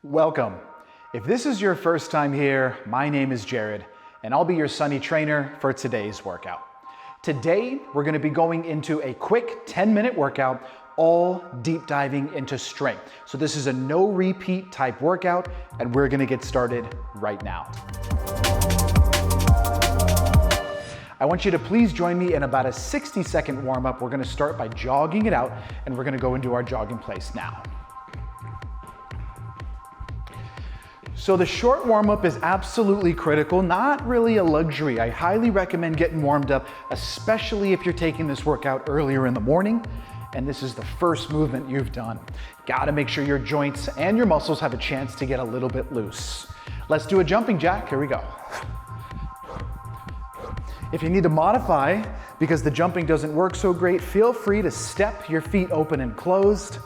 Welcome. If this is your first time here, my name is Jared, and I'll be your Sunny trainer for today's workout. Today, we're gonna be going into a quick 10-minute workout, all deep diving into strength. So this is a no repeat type workout, and we're gonna get started right now. I want you to please join me in about a 60-second warm-up. We're gonna start by jogging it out, and we're gonna go into our jogging place now. So the short warm-up is absolutely critical, not really a luxury. I highly recommend getting warmed up, especially if you're taking this workout earlier in the morning, and this is the first movement you've done. Gotta make sure your joints and your muscles have a chance to get a little bit loose. Let's do a jumping jack, here we go. If you need to modify, because the jumping doesn't work so great, feel free to step your feet open and closed.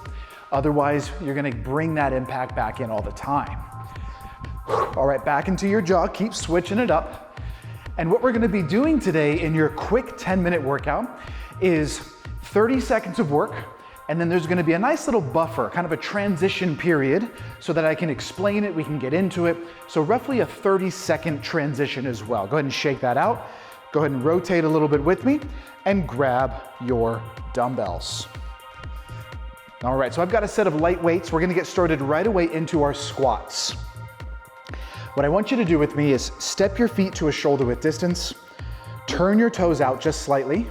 Otherwise, you're gonna bring that impact back in all the time. All right, back into your jog, keep switching it up. And what we're gonna be doing today in your quick 10-minute workout is 30 seconds of work, and then there's gonna be a nice little buffer, kind of a transition period, so that I can explain it, we can get into it. So roughly a 30-second transition as well. Go ahead and shake that out. Go ahead and rotate a little bit with me and grab your dumbbells. All right, so I've got a set of light weights. We're gonna get started right away into our squats. What I want you to do with me is step your feet to a shoulder width distance, turn your toes out just slightly,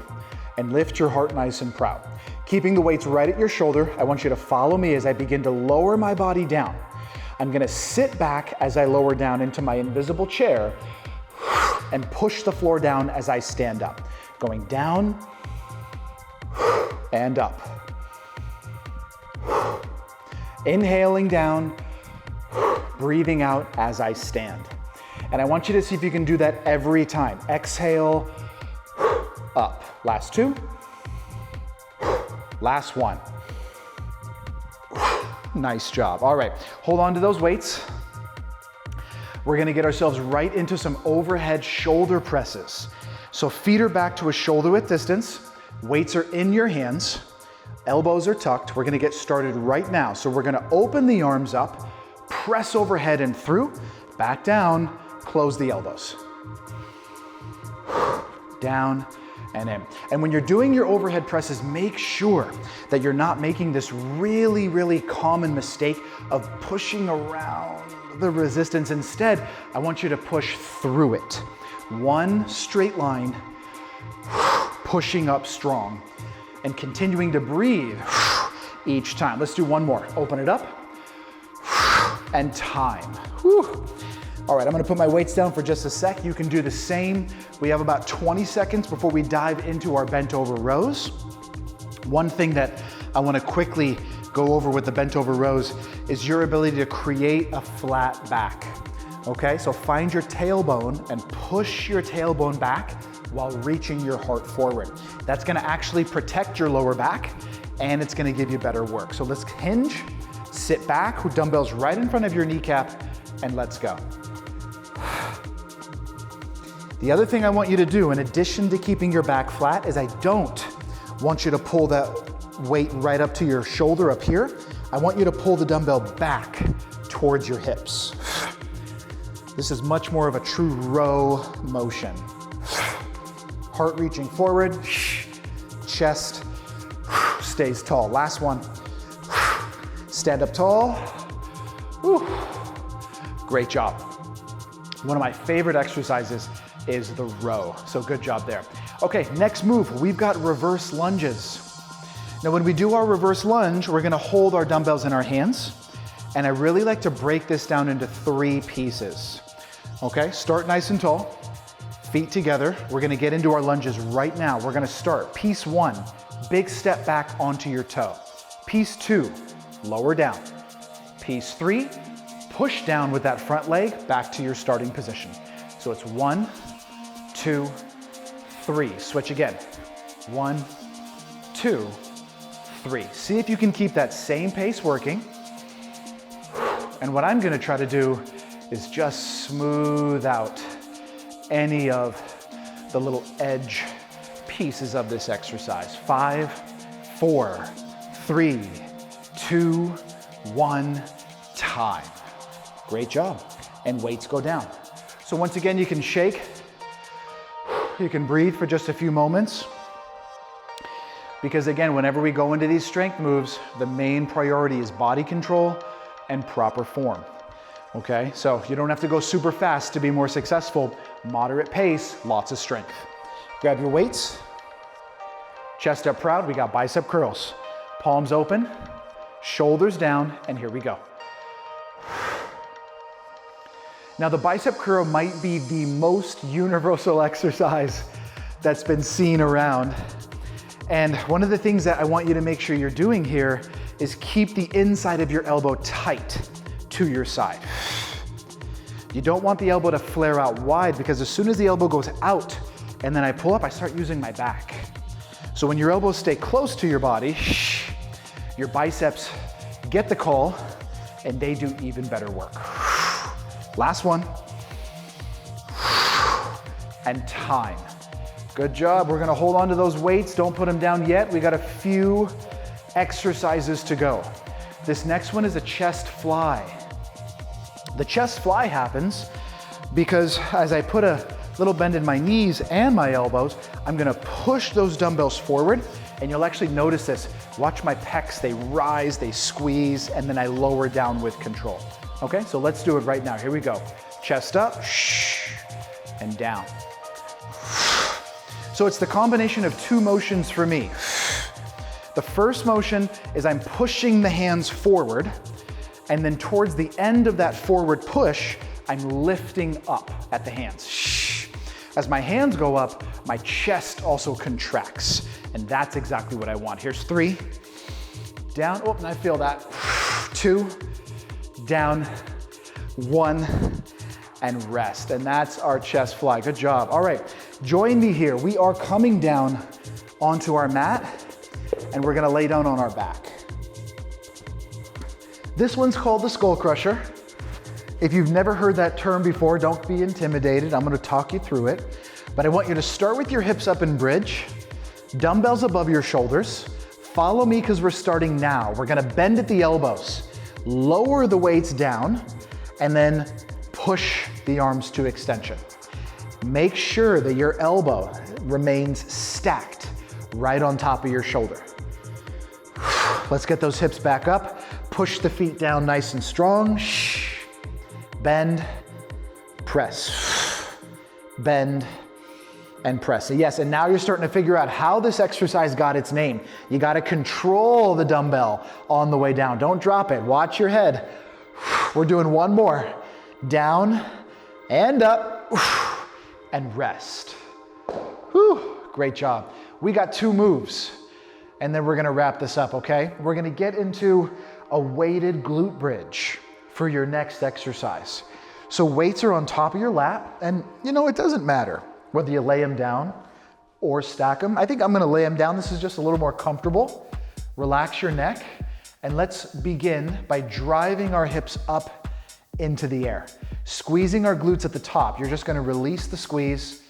and lift your heart nice and proud. Keeping the weights right at your shoulder, I want you to follow me as I begin to lower my body down. I'm gonna sit back as I lower down into my invisible chair and push the floor down as I stand up. Going down and up. Inhaling down, breathing out as I stand. And I want you to see if you can do that every time. Exhale, up. Last two. Last one. Nice job. All right, hold on to those weights. We're gonna get ourselves right into some overhead shoulder presses. So feet are back to a shoulder width distance. Weights are in your hands. Elbows are tucked. We're gonna get started right now. So we're gonna open the arms up, press overhead and through, back down, close the elbows. Down and in. And when you're doing your overhead presses, make sure that you're not making this really common mistake of pushing around the resistance. Instead, I want you to push through it. One straight line, pushing up strong, and continuing to breathe each time. Let's do one more. Open it up. And time. Whew. All right, I'm gonna put my weights down for just a sec. You can do the same. We have about 20 seconds before we dive into our bent over rows. One thing that I wanna quickly go over with the bent over rows is your ability to create a flat back. Okay, so find your tailbone and push your tailbone back while reaching your heart forward. That's gonna actually protect your lower back and it's gonna give you better work. So let's hinge. Sit back with dumbbells right in front of your kneecap, and let's go. The other thing I want you to do, in addition to keeping your back flat, is I don't want you to pull that weight right up to your shoulder up here. I want you to pull the dumbbell back towards your hips. This is much more of a true row motion. Heart reaching forward, chest stays tall. Last one. Stand up tall. Whew. Great job. One of my favorite exercises is the row. So good job there. Okay, next move, we've got reverse lunges. Now when we do our reverse lunge, we're gonna hold our dumbbells in our hands. And I really like to break this down into 3 pieces. Okay, start nice and tall, feet together. We're gonna get into our lunges right now. We're gonna start piece 1, big step back onto your toe. Piece 2, lower down. Piece 3, push down with that front leg back to your starting position. So it's 1, 2, 3. Switch again. 1, 2, 3. See if you can keep that same pace working. And what I'm gonna try to do is just smooth out any of the little edge pieces of this exercise. 5, 4, 3, 2, 1, time. Great job. And weights go down. So once again, you can shake. You can breathe for just a few moments. Because again, whenever we go into these strength moves, the main priority is body control and proper form. Okay, so you don't have to go super fast to be more successful. Moderate pace, lots of strength. Grab your weights. Chest up proud, we got bicep curls. Palms open, shoulders down, and here we go. Now the bicep curl might be the most universal exercise that's been seen around. And one of the things that I want you to make sure you're doing here is keep the inside of your elbow tight to your side. You don't want the elbow to flare out wide, because as soon as the elbow goes out and then I pull up, I start using my back. So when your elbows stay close to your body, your biceps get the call and they do even better work. Last one. And time. Good job. We're gonna hold on to those weights. Don't put them down yet. We got a few exercises to go. This next one is a chest fly. The chest fly happens because as I put a little bend in my knees and my elbows, I'm gonna push those dumbbells forward, and you'll actually notice this. Watch my pecs, they rise, they squeeze, and then I lower down with control. Okay, so let's do it right now. Here we go. Chest up, and down. So it's the combination of two motions for me. The first motion is I'm pushing the hands forward, and then towards the end of that forward push, I'm lifting up at the hands. As my hands go up, my chest also contracts, and that's exactly what I want. Here's 3, down, oh, and I feel that. 2, down, 1, and rest. And that's our chest fly. Good job. All right, join me here. We are coming down onto our mat, and we're gonna lay down on our back. This one's called the skull crusher. If you've never heard that term before, don't be intimidated. I'm gonna talk you through it. But I want you to start with your hips up in bridge, dumbbells above your shoulders. Follow me because we're starting now. We're gonna bend at the elbows, lower the weights down, and then push the arms to extension. Make sure that your elbow remains stacked right on top of your shoulder. Let's get those hips back up. Push the feet down nice and strong. Bend, press, bend, and press. So yes, and now you're starting to figure out how this exercise got its name. You gotta control the dumbbell on the way down. Don't drop it, watch your head. We're doing one more. Down and up, and rest. Whew, great job. We got 2 moves, and then we're gonna wrap this up, okay? We're gonna get into a weighted glute bridge for your next exercise. So weights are on top of your lap, and you know, it doesn't matter whether you lay them down or stack them. I think I'm gonna lay them down. This is just a little more comfortable. Relax your neck, and let's begin by driving our hips up into the air. Squeezing our glutes at the top. You're just gonna release the squeeze,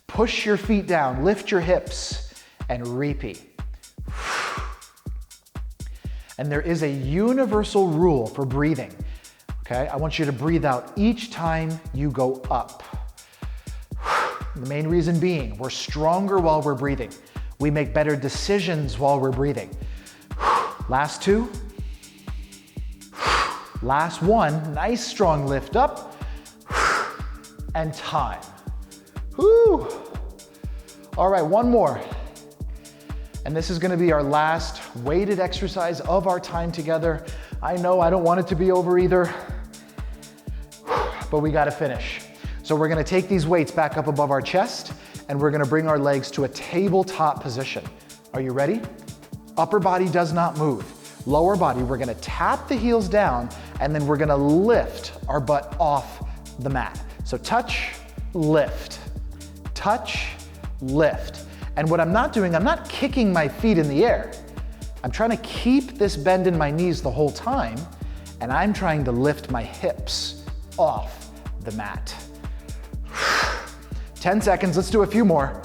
push your feet down, lift your hips, and repeat. And there is a universal rule for breathing, okay? I want you to breathe out each time you go up. The main reason being, we're stronger while we're breathing. We make better decisions while we're breathing. Last 2. Last 1, nice strong lift up, and time. Whew. All right, 1 more. And this is gonna be our last weighted exercise of our time together. I know I don't want it to be over either, but we gotta finish. So we're gonna take these weights back up above our chest, and we're gonna bring our legs to a tabletop position. Are you ready? Upper body does not move. Lower body, we're gonna tap the heels down, and then we're gonna lift our butt off the mat. So touch, lift, touch, lift. And what I'm not doing, I'm not kicking my feet in the air. I'm trying to keep this bend in my knees the whole time, and I'm trying to lift my hips off the mat. 10 seconds, let's do a few more.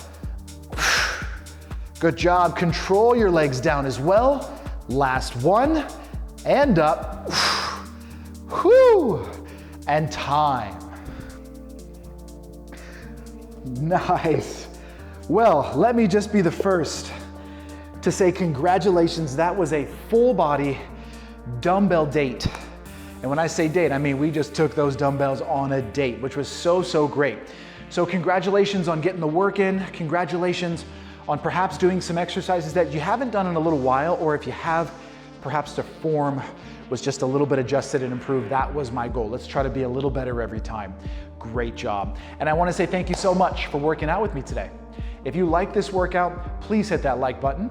Good job, control your legs down as well. Last 1, and up. Whew. And time. Nice. Well, let me just be the first to say congratulations. That was a full body dumbbell date. And when I say date, I mean we just took those dumbbells on a date, which was so great. So congratulations on getting the work in. Congratulations on perhaps doing some exercises that you haven't done in a little while, or if you have, perhaps the form was just a little bit adjusted and improved. That was my goal. Let's try to be a little better every time. Great job. And I want to say thank you so much for working out with me today. If you like this workout, please hit that like button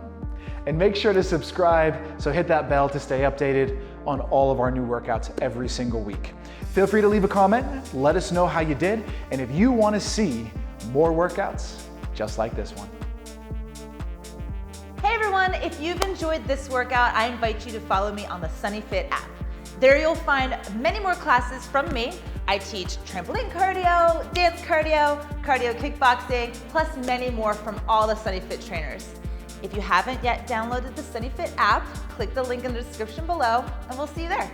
and make sure to subscribe. So hit that bell to stay updated on all of our new workouts every single week. Feel free to leave a comment. Let us know how you did. And if you want to see more workouts just like this one. Hey everyone, if you've enjoyed this workout, I invite you to follow me on the SunnyFit app. There you'll find many more classes from me. I teach trampoline cardio, dance cardio, cardio kickboxing, plus many more from all the SunnyFit trainers. If you haven't yet downloaded the SunnyFit app, click the link in the description below and we'll see you there.